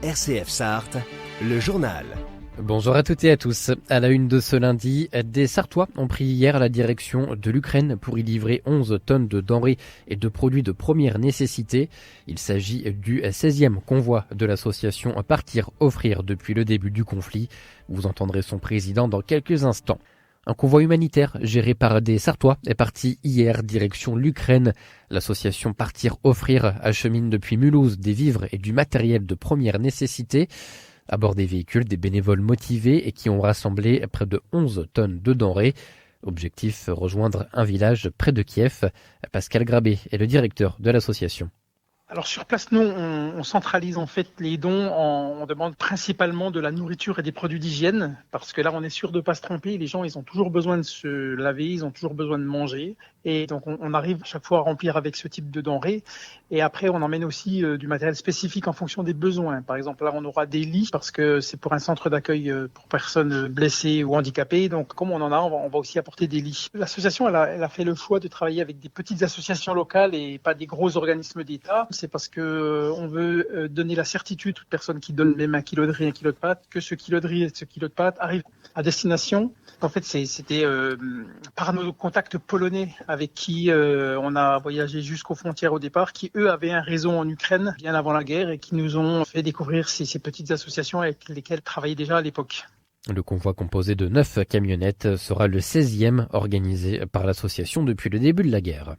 RCF Sarthe, le journal. Bonjour à toutes et à tous. À la une de ce lundi, des Sarthois ont pris hier la direction de l'Ukraine pour y livrer 11 tonnes de denrées et de produits de première nécessité. Il s'agit du 16e convoi de l'association Partir Offrir depuis le début du conflit. Vous entendrez son président dans quelques instants. Un convoi humanitaire géré par des Sarthois est parti hier direction l'Ukraine. L'association Partir Offrir achemine depuis Mulhouse des vivres et du matériel de première nécessité. À bord des véhicules, des bénévoles motivés et qui ont rassemblé près de 11 tonnes de denrées. Objectif, rejoindre un village près de Kiev. Pascal Grabé est le directeur de l'association. Alors sur place, nous, on centralise en fait les dons. On demande principalement de la nourriture et des produits d'hygiène parce que là, on est sûr de ne pas se tromper. Les gens, ils ont toujours besoin de se laver, ils ont toujours besoin de manger. Et donc, on arrive chaque fois à remplir avec ce type de denrées. Et après, on emmène aussi du matériel spécifique en fonction des besoins. Par exemple, là, on aura des lits parce que c'est pour un centre d'accueil pour personnes blessées ou handicapées. Donc, comme on en a, on va aussi apporter des lits. L'association, elle a fait le choix de travailler avec des petites associations locales et pas des gros organismes d'État. C'est parce que on veut donner la certitude à toute personne qui donne même un kilo de riz, un kilo de pâtes, que ce kilo de riz et ce kilo de pâtes arrivent à destination. En fait, c'était par nos contacts polonais avec qui on a voyagé jusqu'aux frontières au départ, qui eux avaient un réseau en Ukraine bien avant la guerre et qui nous ont fait découvrir ces petites associations avec lesquelles travaillaient déjà à l'époque. Le convoi composé de 9 camionnettes sera le 16e organisé par l'association depuis le début de la guerre.